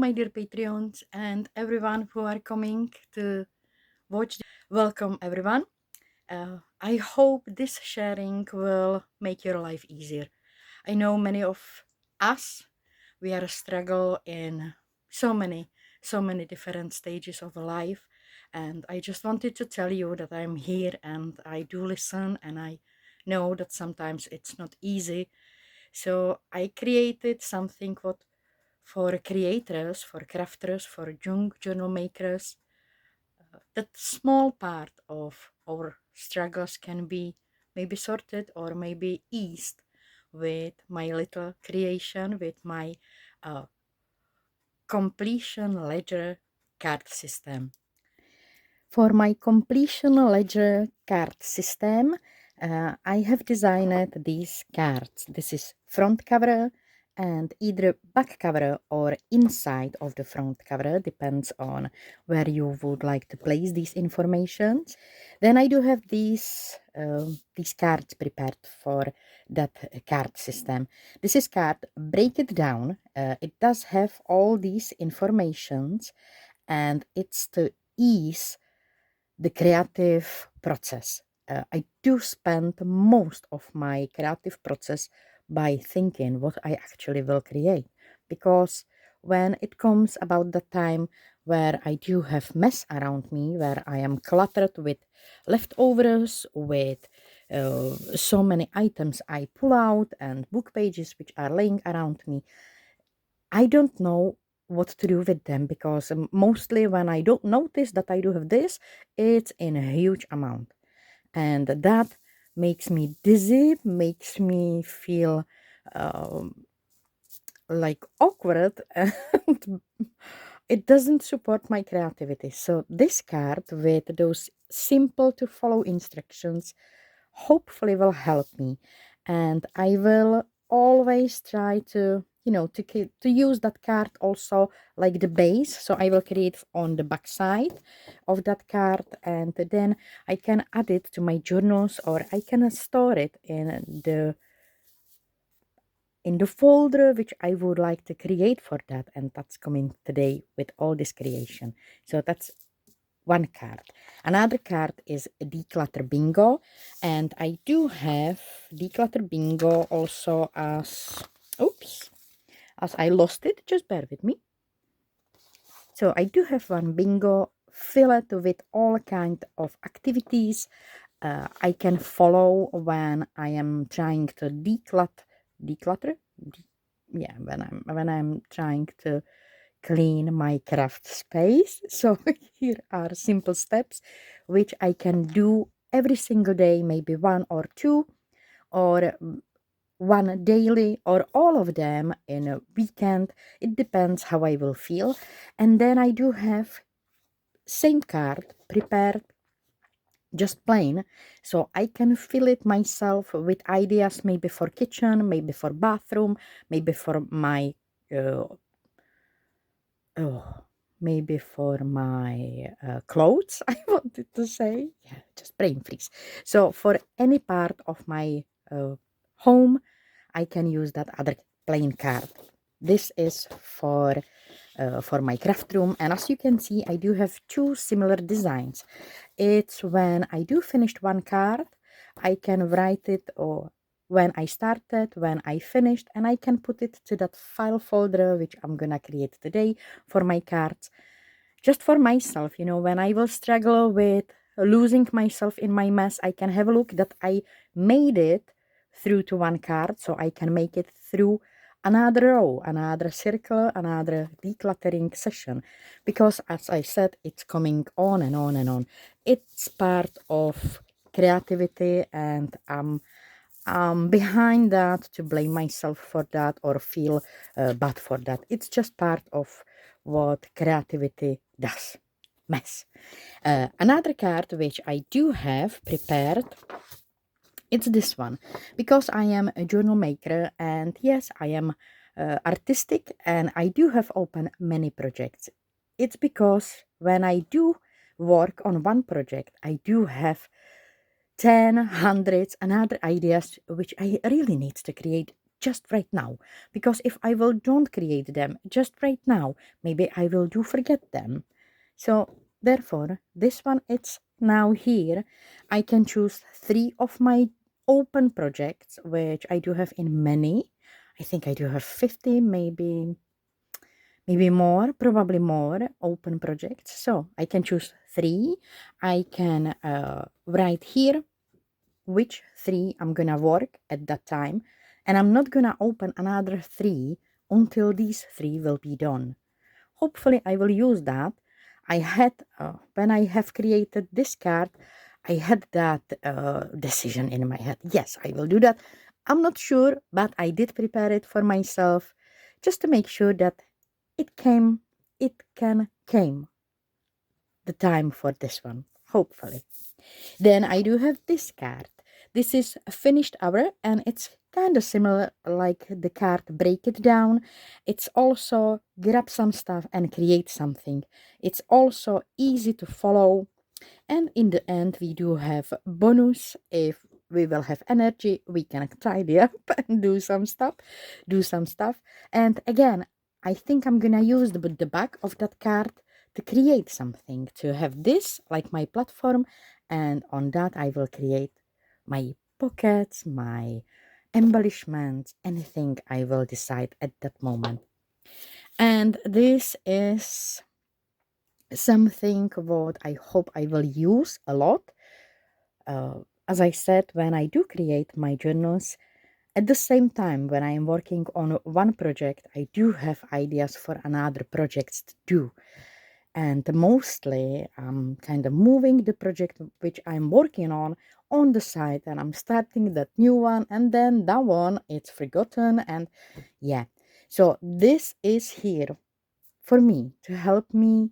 my dear Patreons and everyone who are coming to watch. Welcome, everyone. I hope this sharing will make your life easier. I know many of us, we are a struggle in so many different stages of life. And I just wanted to tell you that I'm here and I do listen, and I know that sometimes it's not easy. So I created something what for creators, for crafters, for young journal makers, that small part of our struggles can be maybe sorted or maybe eased with my little creation, with my uh, completion ledger card system. For my completion ledger card system, I have designed these cards. This is front cover and either back cover or inside of the front cover, depends on where you would like to place these informations. Then I do have these cards prepared for that card system. This is card break it down. It does have all these informations, and it's to ease the creative process. I do spend most of my creative process by thinking what I actually will create, because when it comes about the time where I do have mess around me, where I am cluttered with leftovers, with so many items I pull out and book pages which are laying around me, I don't know what to do with them, because mostly when I don't notice that I do have this, it's in a huge amount. And that makes me dizzy, makes me feel um, like awkward, and it doesn't support my creativity. So this card with those simple to follow instructions hopefully will help me, and I will always try to to use that card also like the base. So I will create on the back side of that card, and then I can add it to my journals, or I can store it in the folder which I would like to create for that, and that's coming today with all this creation. So that's one card. Another card is Declutter Bingo, and I do have Declutter Bingo also as I lost it, just bear with me. So I do have one bingo filled with all kind of activities I can follow when I am trying to declutter, yeah, when I'm trying to clean my craft space. So here are simple steps which I can do every single day, maybe one or two, or one daily, or all of them in a weekend. It depends how I will feel. And then I do have same card prepared just plain, so I can fill it myself with ideas, maybe for kitchen, maybe for bathroom, maybe for my uh, oh, maybe for my clothes. I wanted to say, yeah, just brain freeze. So for any part of my home, I can use that other plain card. This is for my craft room, and as you can see, I do have two similar designs. It's when I do finished one card, I can write it, or when I started, when I finished, and I can put it to that file folder which I'm gonna create today for my cards, just for myself. When I will struggle with losing myself in my mess, I can have a look that I made it through to one card, so I can make it through another row, another circle, another decluttering session, because as I said, it's coming on and on and on. It's part of creativity, and behind that to blame myself for that or feel bad for that. It's just part of what creativity does. Mess. Another card which I do have prepared, it's this one, because I am a journal maker, and yes, I am artistic, and I do have open many projects. It's because when I do work on one project, I do have 10, hundreds, and other ideas which I really need to create just right now, because if I will don't create them just right now, maybe I will do forget them. So therefore this one, it's now here. I can choose 3 of my open projects, which I do have in many. I think I do have 50, maybe more, probably more open projects. So I can choose 3. I can write here which 3 I'm gonna work at that time, and I'm not gonna open another 3 until these 3 will be done. Hopefully I will use that. I had when I have created this card, I had that decision in my head. Yes, I will do that. I'm not sure, but I did prepare it for myself just to make sure that it can came the time for this one, hopefully. Then I do have this card. This is a finished hour, and it's kind of similar like the card break it down. It's also grab some stuff and create something. It's also easy to follow. And in the end, we do have bonus. If we will have energy, we can tidy up and do some stuff. And again, I think I'm gonna use the back of that card to create something, to have this like my platform, and on that I will create my pockets, my embellishments, anything I will decide at that moment. And this is something what I hope I will use a lot. As I said, when I do create my journals, at the same time when I am working on one project, I do have ideas for another projects to do. And mostly I'm kind of moving the project which I'm working on the side, and I'm starting that new one, and then that one it's forgotten. And yeah, so this is here for me to help me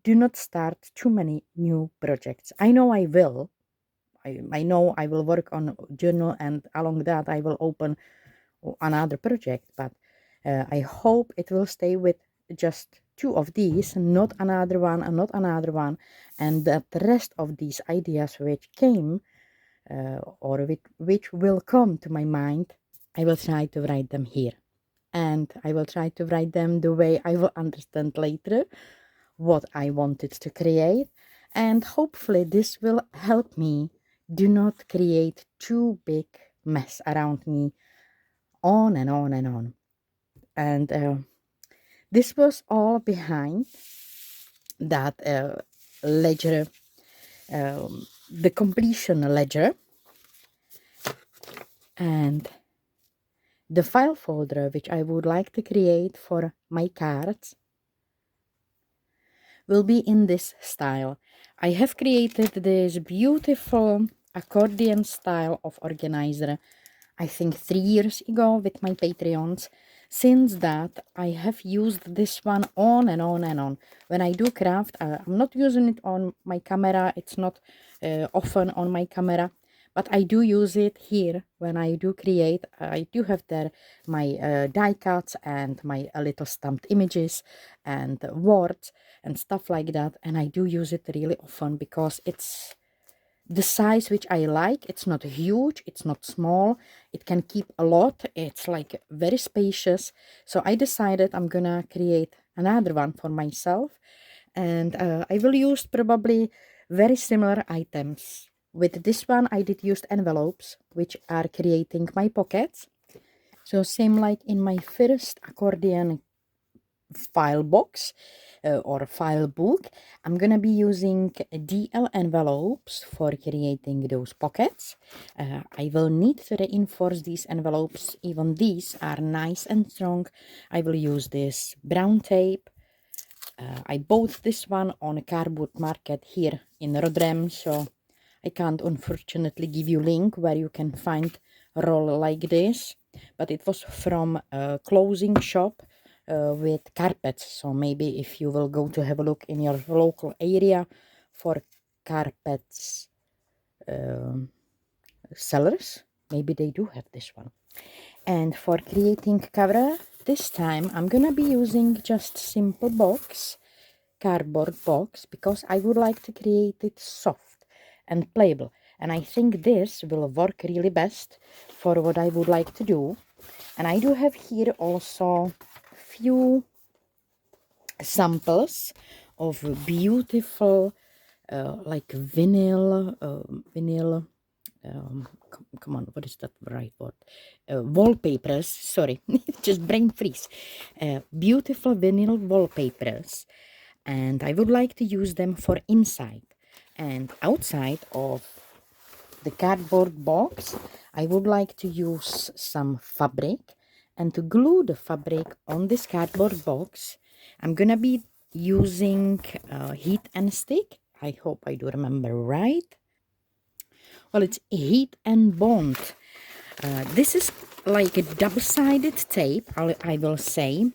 do not start too many new projects. I know I will. I know I will work on a journal, and along that I will open another project, but I hope it will stay with just 2 of these, not another one and not another one, and that the rest of these ideas which came or which will come to my mind, I will try to write them here. And I will try to write them the way I will understand later what I wanted to create. And hopefully this will help me do not create too big mess around me, on and on and on. And this was all behind that ledger, the completion ledger, and the file folder which I would like to create for my cards will be in this style. I have created this beautiful accordion style of organizer, I think 3 years ago with my Patreons. Since that, I have used this one on and on and on. When I do craft, I'm not using it on my camera. It's not often on my camera, but I do use it here when I do create. I do have there my die cuts and my little stamped images and words and stuff like that. And I do use it really often because it's the size which I like. It's not huge, it's not small, it can keep a lot, it's like very spacious. So I decided I'm gonna create another one for myself, and I will use probably very similar items. With this one I did use envelopes which are creating my pockets, so same like in my first accordion file box or file book. I'm gonna be using DL envelopes for creating those pockets. I will need to reinforce these envelopes. Even these are nice and strong. I will use this brown tape. I bought this one on a cardboard market here in Rotterdam, so I can't unfortunately give you link where you can find a roll like this, but it was from a clothing shop with carpets. So maybe if you will go to have a look in your local area for carpets sellers, maybe they do have this one. And for creating cover, this time I'm gonna be using just simple box, cardboard box, because I would like to create it soft and playable, and I think this will work really best for what I would like to do. And I do have here also few samples of beautiful like vinyl come on, what is that right word? Wallpapers, sorry, just brain freeze. Beautiful vinyl wallpapers, and I would like to use them for inside and outside of the cardboard box. I would like to use some fabric, and to glue the fabric on this cardboard box I'm gonna be using heat and stick. I hope I do remember right. Well, it's heat and bond. This is like a double-sided tape, I will say,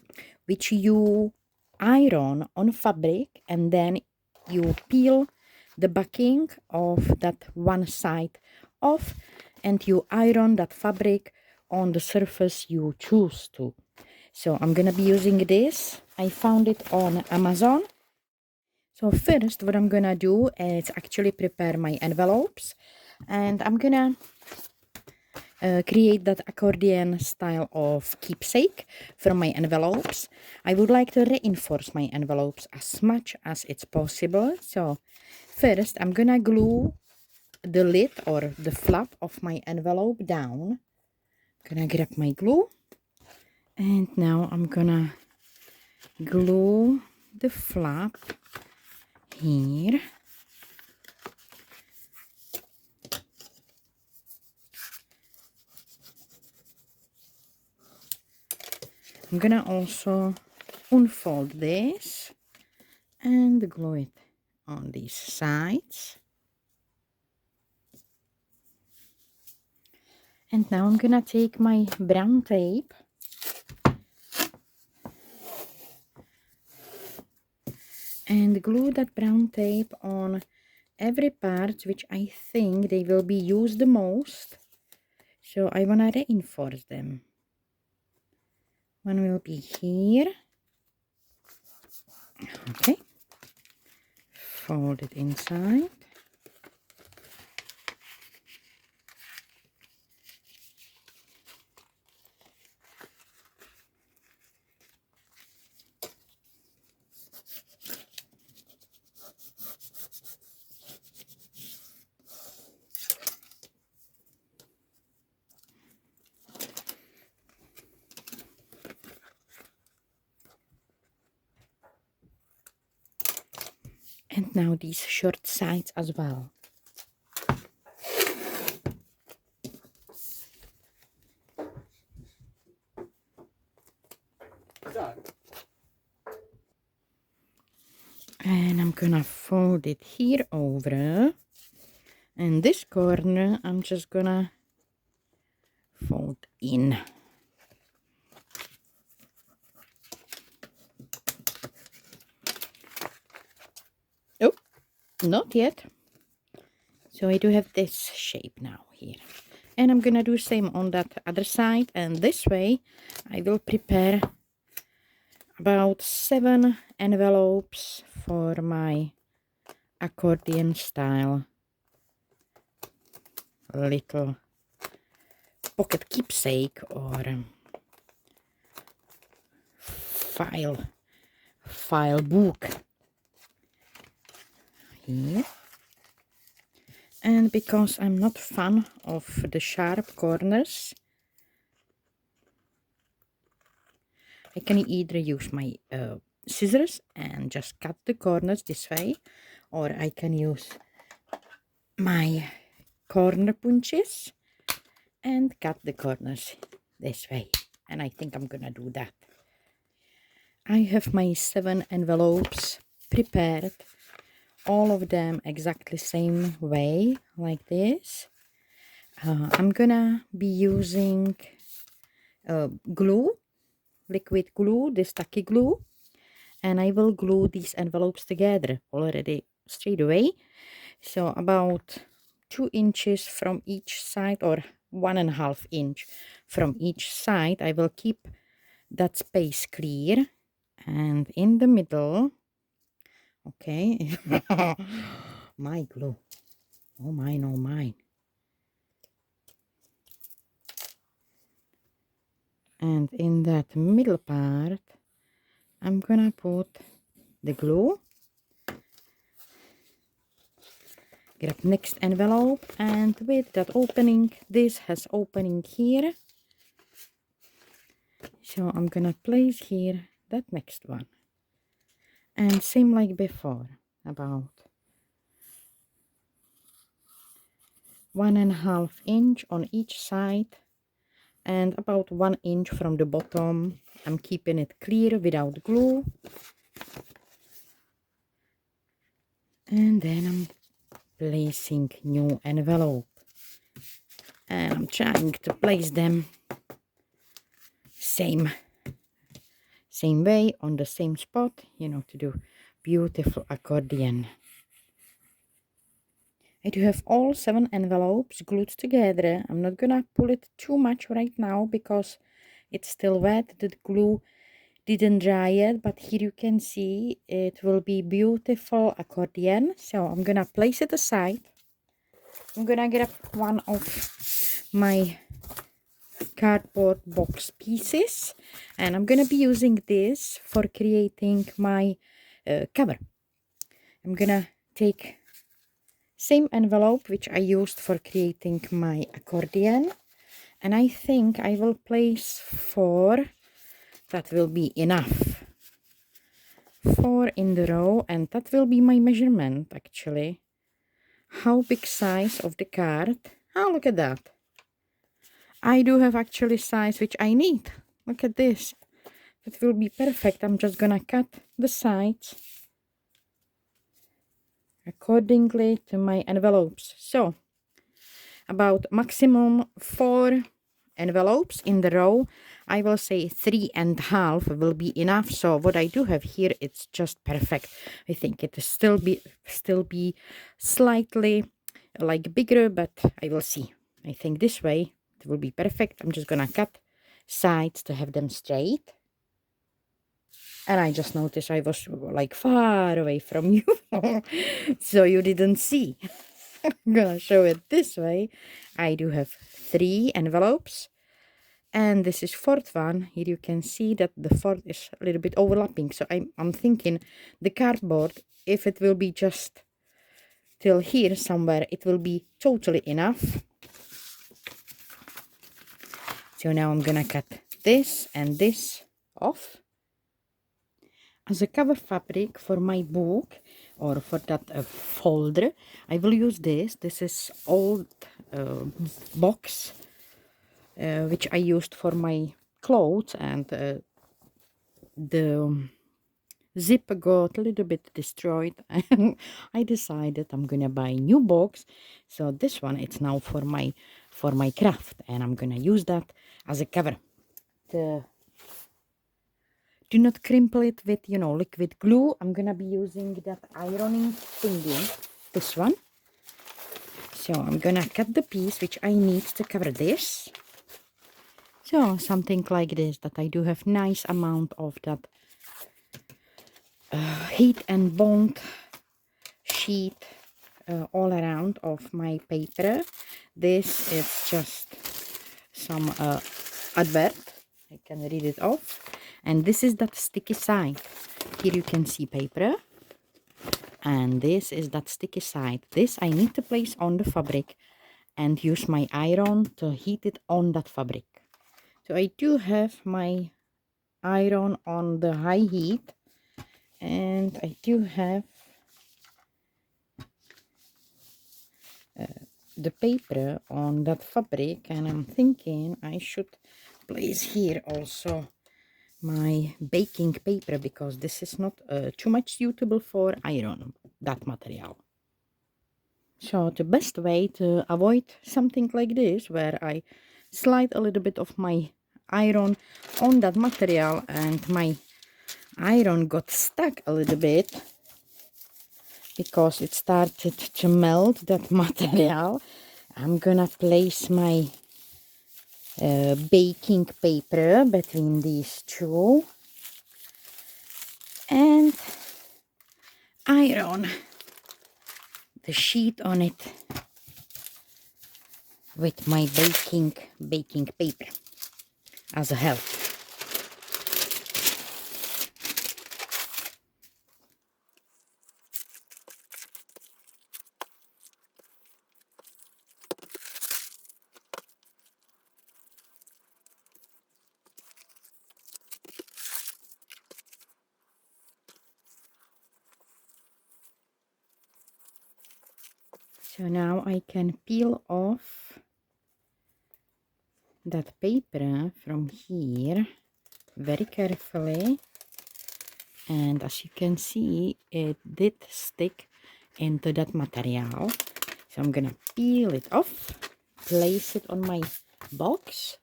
which you iron on fabric, and then you peel the backing of that one side off, and you iron that fabric on the surface you choose to. So I'm gonna be using this. I found it on Amazon. So first what I'm gonna do is actually prepare my envelopes, and I'm gonna create that accordion style of keepsake from my envelopes. I would like to reinforce my envelopes as much as it's possible. So first I'm gonna glue the lid or the flap of my envelope down. Gonna grab my glue, and now I'm gonna glue the flap here. I'm gonna also unfold this and glue it on these sides. And now I'm gonna take my brown tape and glue that brown tape on every part which I think they will be used the most. So I wanna reinforce them. One will be here. Okay. Fold it inside. And now these short sides as well. And I'm gonna fold it here over. And this corner I'm just gonna fold in. Oh, not yet. So I do have this shape now here. And I'm gonna do same on that other side, and this way I will prepare about 7 envelopes for my accordion style little pocket keepsake or file book here. And because I'm not fan of the sharp corners, I can either use my scissors and just cut the corners this way, or I can use my corner punches and cut the corners this way. And I think I'm gonna do that. I have my 7 envelopes prepared, all of them exactly same way, like this. I'm gonna be using glue, liquid glue, this tacky glue, and I will glue these envelopes together already straight away. So about 2 inches from each side, or 1.5 inch from each side. I will keep that space clear, and in the middle, okay, my glue, oh mine, oh mine. in that middle part, I'm gonna put the glue. Grab next envelope, and with that opening, this has opening here. So I'm gonna place here that next one. And same like before, about 1.5 inch on each side and about 1 inch from the bottom. I'm keeping it clear without glue. And then I'm placing new envelope. And I'm trying to place them same way on the same spot, you know, to do beautiful accordion. I do have all 7 envelopes glued together. I'm not gonna pull it too much right now because it's still wet. The glue didn't dry yet, but here you can see it will be beautiful accordion. So I'm gonna place it aside. I'm gonna grab one of my cardboard box pieces, and I'm gonna be using this for creating my cover. I'm gonna take same envelope which I used for creating my accordion, and I think I will place 4. That will be enough. 4 in the row, and that will be my measurement actually. How big size of the card? Oh, look at that. I do have actually size which I need. Look at this. That will be perfect. I'm just gonna cut the sides accordingly to my envelopes. So about maximum 4 envelopes in the row. I will say 3.5 will be enough. So what I do have here, it's just perfect. I think it will still be slightly like bigger, but I will see. I think this way it will be perfect. I'm just gonna cut sides to have them straight. And I just noticed I was like far away from you, so you didn't see. I'm gonna show it this way. I do have 3 envelopes, and this is 4th one. Here you can see that the 4th is a little bit overlapping, so I'm thinking the cardboard, if it will be just till here somewhere, it will be totally enough. So now I'm gonna cut this and this off. As a cover fabric for my book or for that folder, I will use this. This is old box which I used for my clothes, and the zip got a little bit destroyed, and I decided I'm gonna buy a new box. So this one, it's now for my craft, and I'm gonna use that as a cover. Do not crimple it with, you know, liquid glue. I'm gonna be using that ironing thingy, this one. So I'm gonna cut the piece which I need to cover this. So something like this, that I do have nice amount of that heat and bond sheet all around of my paper. This is just some advert. I can read it off. And this is that sticky side. Here you can see paper. And this is that sticky side. This I need to place on the fabric and use my iron to heat it on that fabric. So I do have my iron on the high heat. And I do have the paper on that fabric. And I'm thinking I should place here also my baking paper, because this is not too much suitable for iron, that material. So the best way to avoid something like this, where I slide a little bit of my iron on that material and my iron got stuck a little bit because it started to melt that material, I'm gonna place my baking paper between these two and iron the sheet on it with my baking paper as a help. So now I can peel off that paper from here very carefully, and as you can see, it did stick into that material. So I'm gonna peel it off, place it on my box.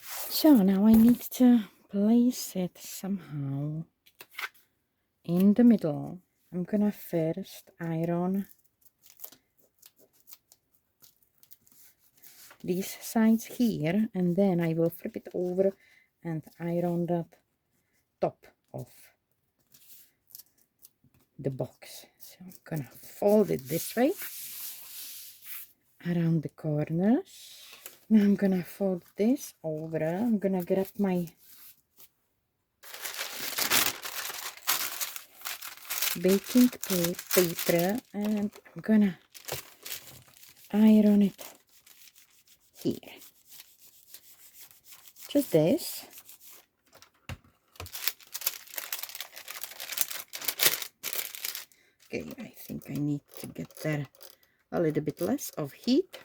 So now I need to place it somehow in the middle. I'm gonna first iron these sides here, and then I will flip it over and iron that top of the box. So I'm gonna fold it this way around the corners. Now I'm gonna fold this over. I'm gonna grab my baking paper and I'm gonna iron it here. Just this. Okay, I think I need to get there a little bit less of heat.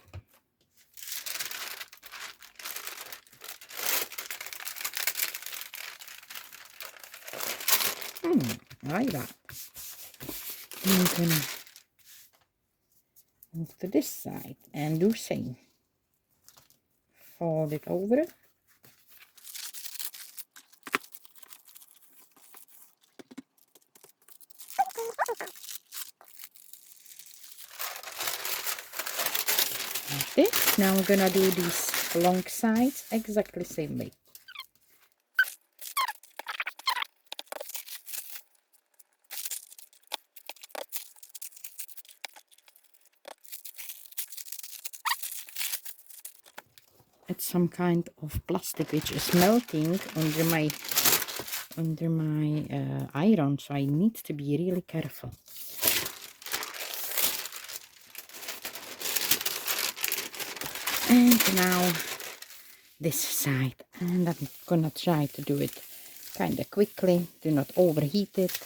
Like that. I'm gonna move to this side and do same. Fold it over. Like this. Now I'm gonna do these long sides exactly same way. It's some kind of plastic which is melting under my iron, so I need to be really careful. And now this side, and I'm gonna try to do it kind of quickly. Do not overheat it.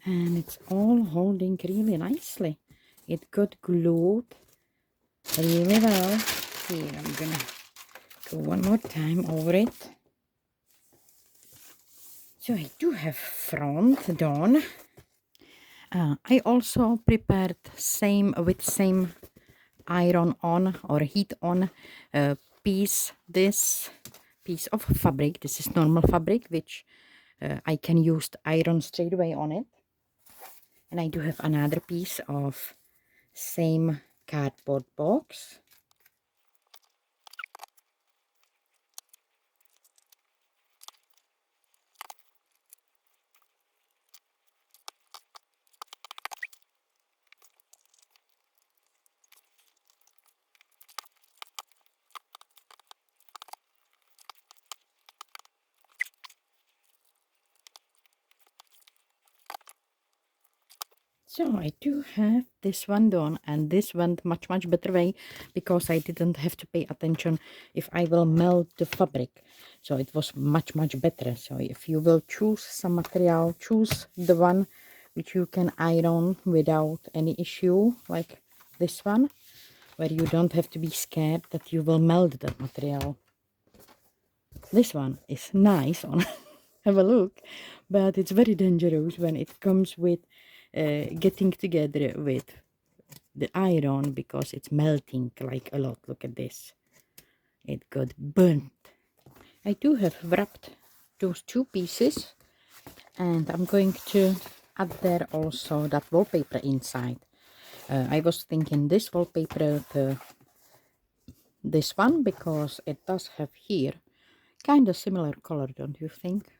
And it's all holding really nicely. It got glued really well. Here, I'm gonna go one more time over it. So I do have front done. I also prepared same iron on or heat on this piece of fabric. This is normal fabric which I can use the iron straight away on it. And I do have another piece of same cardboard box. So I do have this one done, and this went much better way because I didn't have to pay attention if I will melt the fabric. So it was much better. So if you will choose some material, choose the one which you can iron without any issue, like this one, where you don't have to be scared that you will melt that material. This one is nice on have a look, but it's very dangerous when it comes with getting together with the iron because it's melting like a lot. Look at this, it got burnt. I do have wrapped those two pieces, and I'm going to add there also that wallpaper inside. I was thinking this wallpaper, this one, because it does have here kind of similar color, don't you think?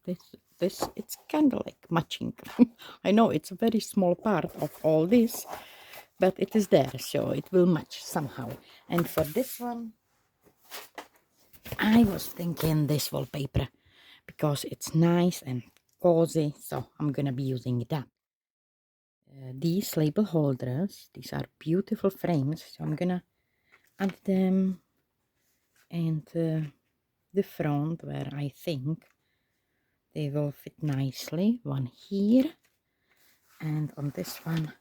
This it's kind of like matching. I know it's a very small part of all this, but it is there, so it will match somehow. And for this one, I was thinking this wallpaper because it's nice and cozy, so I'm gonna be using that. These label holders, these are beautiful frames, so I'm gonna add them into the front where I think they will fit nicely. One here, and on this one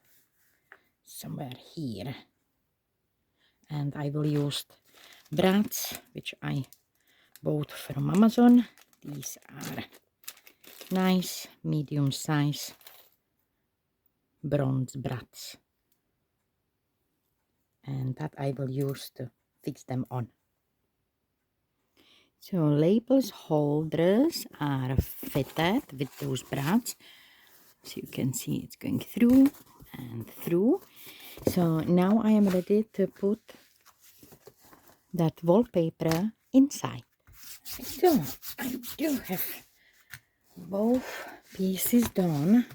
somewhere here. And I will use brads which I bought from Amazon. These are nice medium size bronze brads, and that I will use to fix them on. So labels holders are fitted with those brads, so you can see it's going through and through. So now I am ready to put that wallpaper inside. So I do have both pieces done.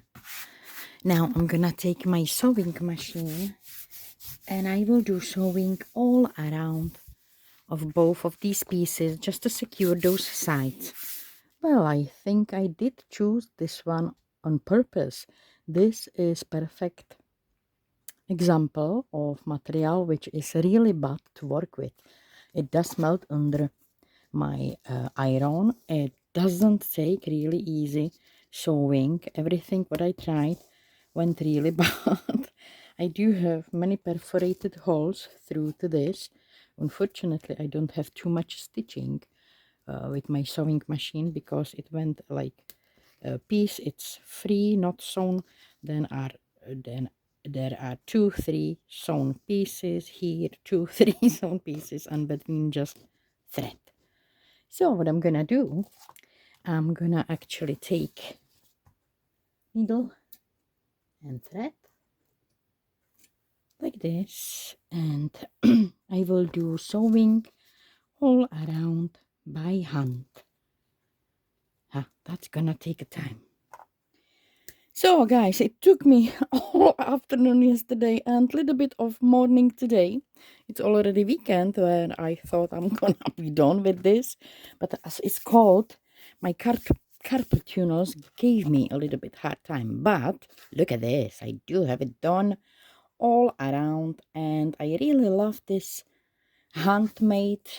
Now I'm gonna take my sewing machine and I will do sewing all around of both of these pieces just to secure those sides. Well, I think I did choose this one on purpose. This is perfect example of material which is really bad to work with. It does melt under my iron. It doesn't take really easy sewing. Everything what I tried went really bad. I do have many perforated holes through to this. Unfortunately, I don't have too much stitching with my sewing machine because it went like a piece. It's free, not sewn. Then there are 2-3 sewn pieces here, 2-3 sewn pieces, and between just thread. So what I'm gonna do, I'm gonna actually take needle and thread like this, and I will do sewing all around by hand. That's gonna take a time. So guys, it took me all afternoon yesterday and a little bit of morning today. It's already weekend where I thought I'm gonna be done with this, but as it's cold, my carpet tuners gave me a little bit hard time. But look at this, I do have it done all around, and I really love this handmade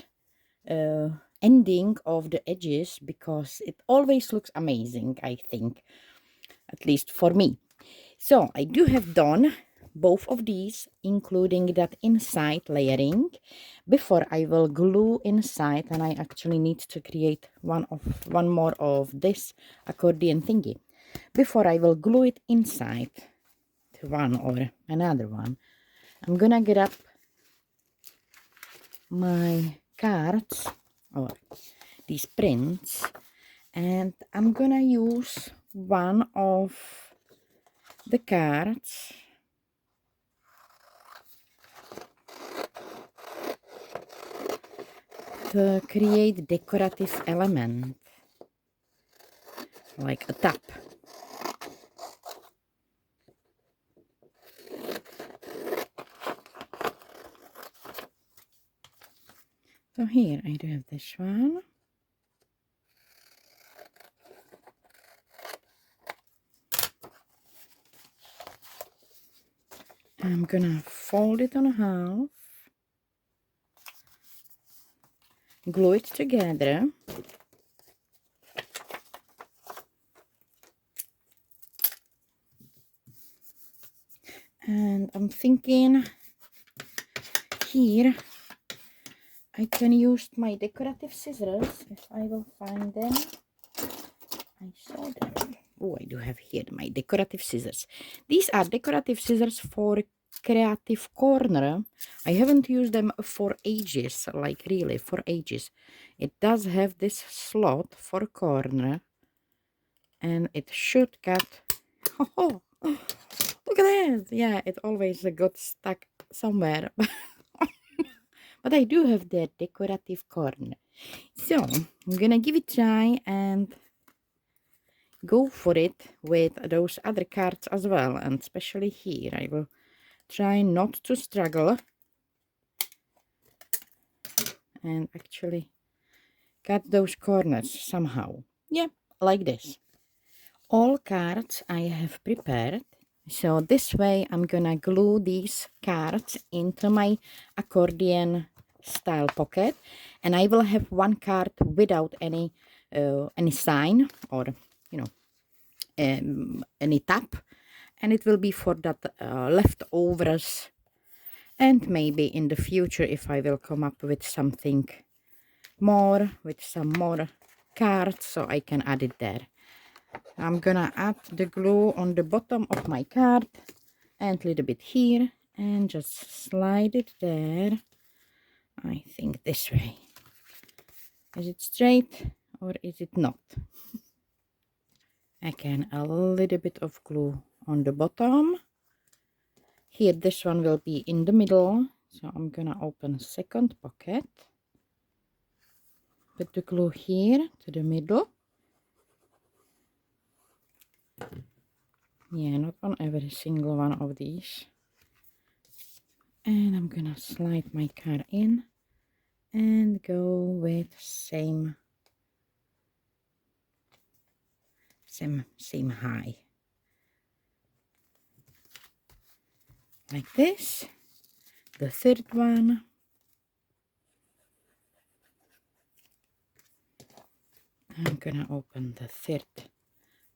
ending of the edges because it always looks amazing, I think, at least for me. So I do have done both of these, including that inside layering. Before I will glue inside, and I actually need to create one more of this accordion thingy. Before I will glue it inside to one or another one, I'm gonna grab my cards or these prints, and I'm gonna use one of the cards to create decorative element like a tap. So here I do have this one. I'm gonna fold it on half, glue it together, and I'm thinking here I can use my decorative scissors if I will find them. I saw them. Oh, I do have here my decorative scissors. These are decorative scissors for creative corner. I haven't used them for ages, like really for ages. It does have this slot for corner, and it should cut. Oh, look at that! Yeah, it always got stuck somewhere. But I do have that decorative corner. So I'm gonna give it a try and go for it with those other cards as well, and especially here I will try not to struggle and actually cut those corners somehow. Yeah, like this. All cards I have prepared. So this way I'm gonna glue these cards into my accordion style pocket, and I will have one card without any sign or any tap, and it will be for that leftovers, and maybe in the future if I will come up with something more with some more cards, so I can add it there. I'm gonna add the glue on the bottom of my card and a little bit here, and just slide it there. I think this way. Is it straight or is it not? Again, a little bit of glue on the bottom. Here, this one will be in the middle, so I'm gonna open a second pocket. Put the glue here to the middle. Yeah, not on every single one of these. And I'm gonna slide my card in and go with same high, like this. The third one, I'm gonna open the third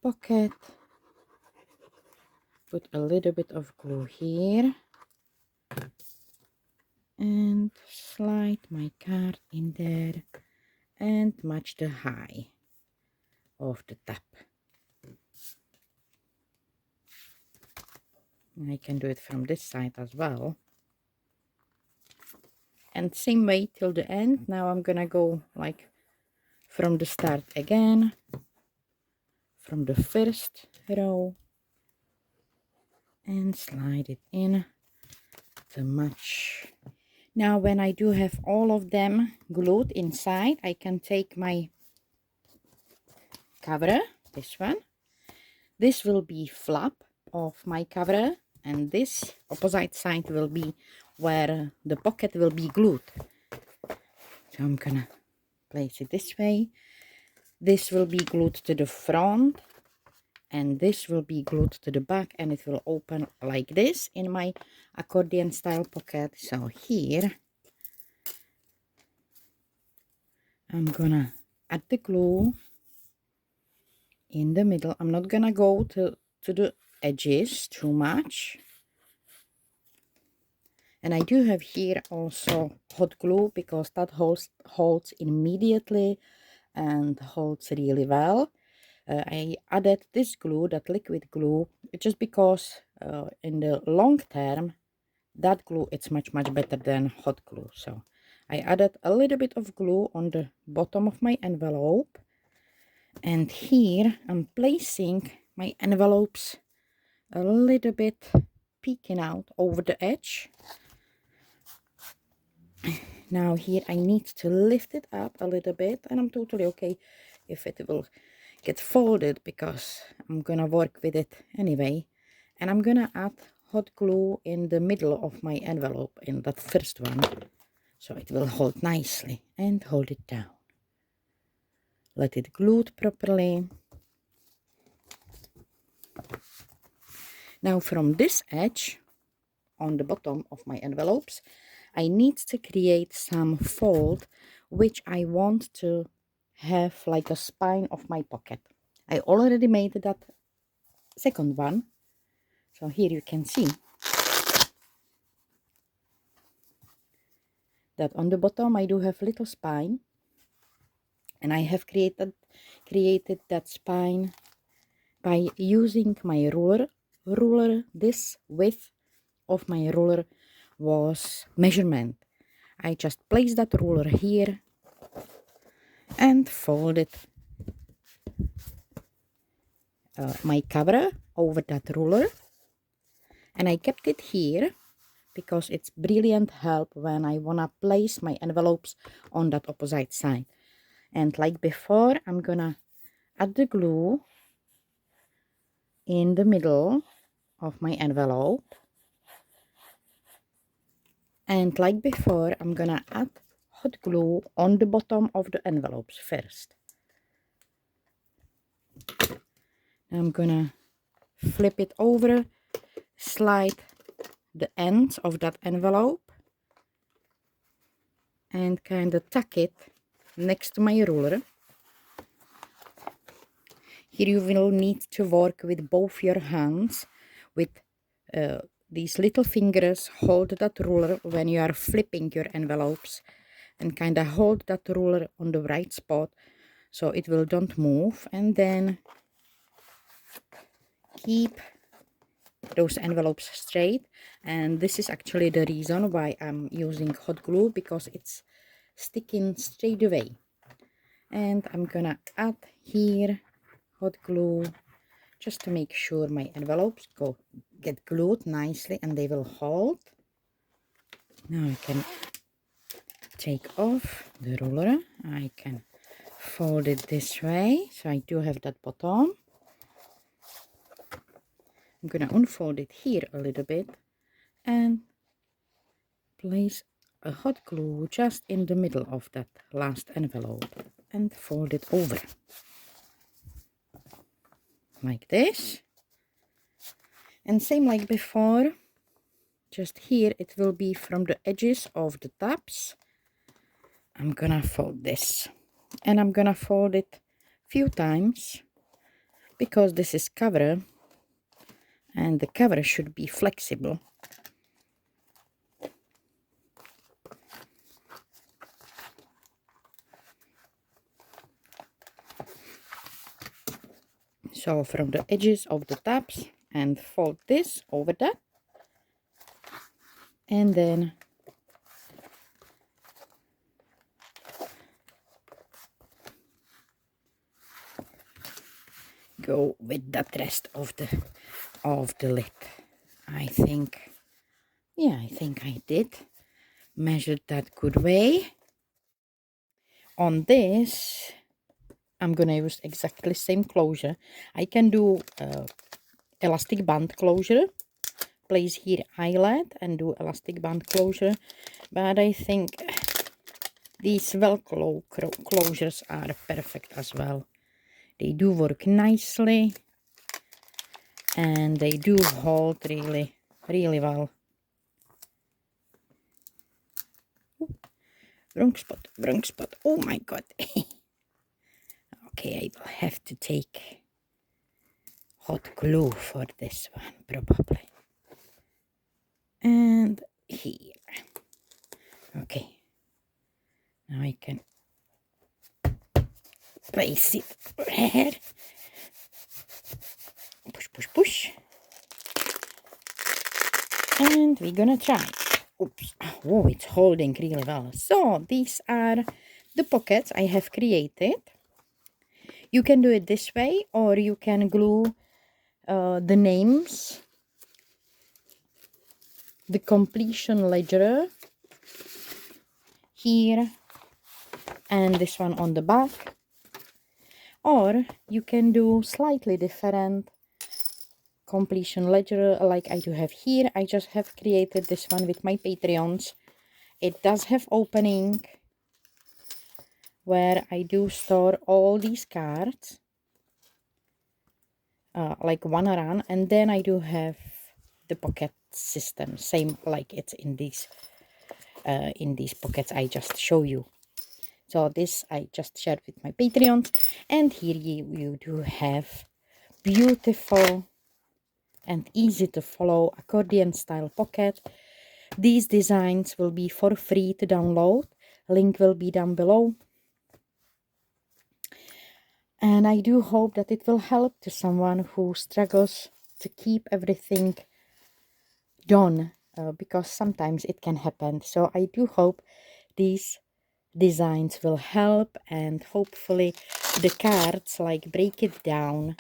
pocket, put a little bit of glue here, and slide my card in there and match the high of the top. I can do it from this side as well. And same way till the end. Now I'm gonna go like from the start again, from the first row, and slide it in to match. Now when I do have all of them glued inside, I can take my cover, this one. This will be flap of my cover, and this opposite side will be where the pocket will be glued. So I'm gonna place it this way. This will be glued to the front, and this will be glued to the back, and it will open like this in my accordion style pocket. So here I'm gonna add the glue in the middle. I'm not gonna go to the edges too much. And I do have here also hot glue, because that holds immediately and holds really well. I added this glue, that liquid glue, just because in the long term that glue it's much better than hot glue. So I added a little bit of glue on the bottom of my envelope, and here I'm placing my envelopes a little bit peeking out over the edge. Now here I need to lift it up a little bit, and I'm totally okay if it will get folded, because I'm gonna work with it anyway. And I'm gonna add hot glue in the middle of my envelope, in that first one, so it will hold nicely, and hold it down. Let it glued properly. Now from this edge on the bottom of my envelopes, I need to create some fold which I want to have like a spine of my pocket. I already made that second one, so here you can see that on the bottom I do have little spine, and I have created that spine by using my ruler. This width of my ruler was measurement. I just place that ruler here and folded my cover over that ruler, and I kept it here because it's brilliant help when I wanna place my envelopes on that opposite side. And like before, I'm gonna add the glue in the middle of my envelope. And like before, I'm gonna add hot glue on the bottom of the envelopes first. I'm gonna flip it over, slide the ends of that envelope, and kind of tuck it next to my ruler. Here you will need to work with both your hands. With these little fingers, hold that ruler when you are flipping your envelopes, and kind of hold that ruler on the right spot so it will don't move, and then keep those envelopes straight. And this is actually the reason why I'm using hot glue, because it's sticking straight away. And I'm gonna add here hot glue just to make sure my envelopes get glued nicely and they will hold. Now I can take off the ruler. I can fold it this way so I do have that bottom. I'm gonna unfold it here a little bit and place a hot glue just in the middle of that last envelope and fold it over like this. And same like before, just here it will be from the edges of the tabs. I'm gonna fold this, and I'm gonna fold it few times because this is cover and the cover should be flexible. So from the edges of the tabs, and fold this over that, and then go with that rest of the lid. I think I did measured that good way. On this I'm gonna use exactly same closure. I can do elastic band closure, place here eyelet and do elastic band closure, but I think these Velcro closures are perfect as well. They do work nicely and they do hold really well. Ooh, wrong spot, oh my god. Okay, I will have to take hot glue for this one probably. And here. Okay, now I can place it here. Push. And we're gonna try. Oops. Oh, it's holding really well. So these are the pockets I have created. You can do it this way, or you can glue the names, the completion ledger here, and this one on the back. Or you can do slightly different completion ledger like I do have here. I just have created this one with my Patreons. It does have opening where I do store all these cards, like one run, and then I do have the pocket system, same like it's in these pockets I just show you. So this I just shared with my Patreons, and here you do have beautiful and easy to follow accordion style pocket. These designs will be for free to download. Link will be down below. And I do hope that it will help to someone who struggles to keep everything done, because sometimes it can happen. So I do hope these designs will help, and hopefully the cards like break it down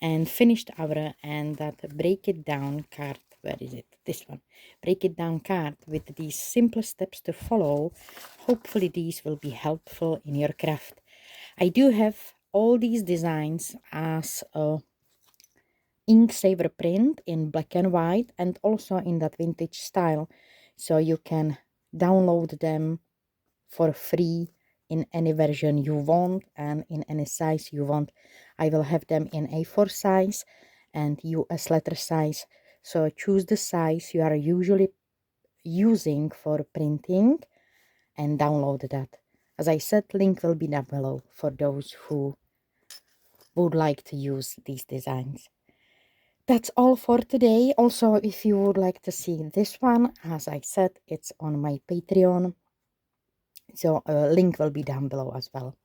and finished hour and that break it down card where is it? This one. Break it down card with these simple steps to follow. Hopefully these will be helpful in your craft. I do have all these designs as a ink saver print in black and white and also in that vintage style, so you can download them for free in any version you want and in any size you want. I will have them in A4 size and US letter size, so choose the size you are usually using for printing and download that. As I said, link will be down below for those who would like to use these designs. That's all for today. Also, if you would like to see this one, as I said, it's on my Patreon, so a link will be down below as well.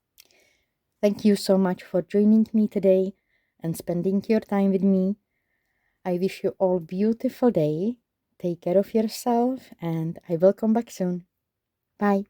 Thank you so much for joining me today and spending your time with me. I wish you all a beautiful day. Take care of yourself and I will come back soon. Bye.